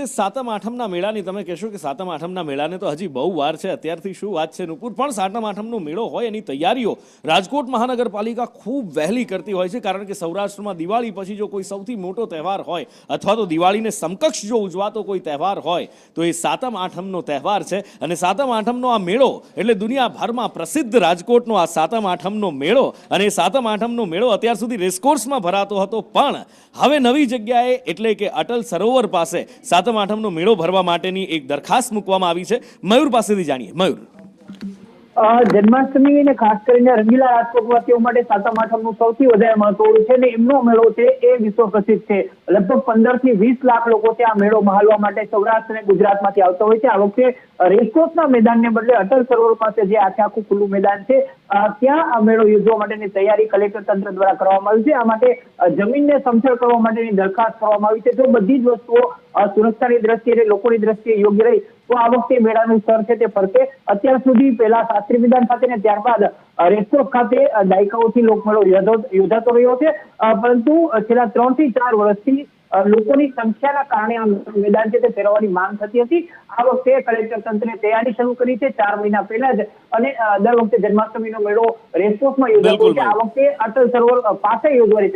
છે સાતમ આઠમના મેળાની. તમે કહેશો કે સાતમ આઠમના મેળાને તો હજી બહુ વાર છે, અત્યારથી શું વાત છે નુપુર, પણ સાતમ આઠમનો મેળો હોય એની તૈયારીઓ રાજકોટ મહાનગરપાલિકા ખૂબ વહેલી કરતી હોય છે, કારણ કે સૌરાષ્ટ્રમાં દિવાળી પછી જો કોઈ સૌથી મોટો તહેવાર હોય અથવા તો દિવાળીને સમકક્ષ જો ઉજવાતો કોઈ તહેવાર હોય તો એ સાતમ આઠમનો તહેવાર છે. અને સાતમ આઠમનો આ મેળો એટલે દુનિયાભરમાં પ્રસિદ્ધ રાજકોટનો આ સાતમ આઠમનો મેળો. અને એ સાતમ આઠમનો મેળો અત્યાર સુધી રેસકોર્સમાં ભરાતો હતો, પણ હવે નવી જગ્યાએ એટલે કે અટલ સરોવર પાસે સાતમ આઠમનો મેળો ભરવા માટેની એક દરખાસ્ત મૂકવામાં આવી છે. મયુર પાસેથી જાણીએ. મયુર, જન્માષ્ટમી અને ખાસ કરીને રંગીલા રાજકોટવાસીઓ માટે સાતમ આઠમનું સૌથી વધારે મહત્વ છે અને એમનો મેળો છે એ વિશ્વ પ્રસિદ્ધ છે. લગભગ 15 થી 20 લાખ લોકો છે આ મેળો મહાલવા માટે સૌરાષ્ટ્ર અને ગુજરાતમાંથી આવતા હોય છે. આ વખતે રેસકોર્સના મેદાનને બદલે અટલ સરોવર પાસે જે આખું ખુલ્લું મેદાન છે ત્યાં આ મેળો યોજવા માટેની તૈયારી કલેક્ટર તંત્ર દ્વારા કરવામાં આવી છે. આ માટે જમીનને સમતળ કરવા માટેની દરખાસ્ત કરવામાં આવી છે. જો બધી જ વસ્તુઓ સુરક્ષાની દ્રષ્ટિએ અને લોકોની દ્રષ્ટિએ યોગ્ય રહી તો આ વખતે મેળાનું સ્તર છે તે ફરશે. અત્યાર સુધી પહેલા શાસ્ત્રી મેદાન ખાતે ને ત્યારબાદ રેસકોર્સ ખાતે દાયકાઓથી લોકમેળો યોજાતો રહ્યો છે, પરંતુ છેલ્લા 3 થી 4 વર્ષથી લોકોની સંખ્યાના કારણે આ મેદાન છે તે ફેરવવાની માંગ થતી હતી. આ વખતે કલેક્ટર તંત્રે તૈયારી શરૂ કરી છે 4 મહિના પહેલા જ, અને દર વખતે જન્માષ્ટમીનો મેળો રેસકોર્સમાં યોજાતો છે. આ વખતે અટલ સરોવર પાસે યોજવાની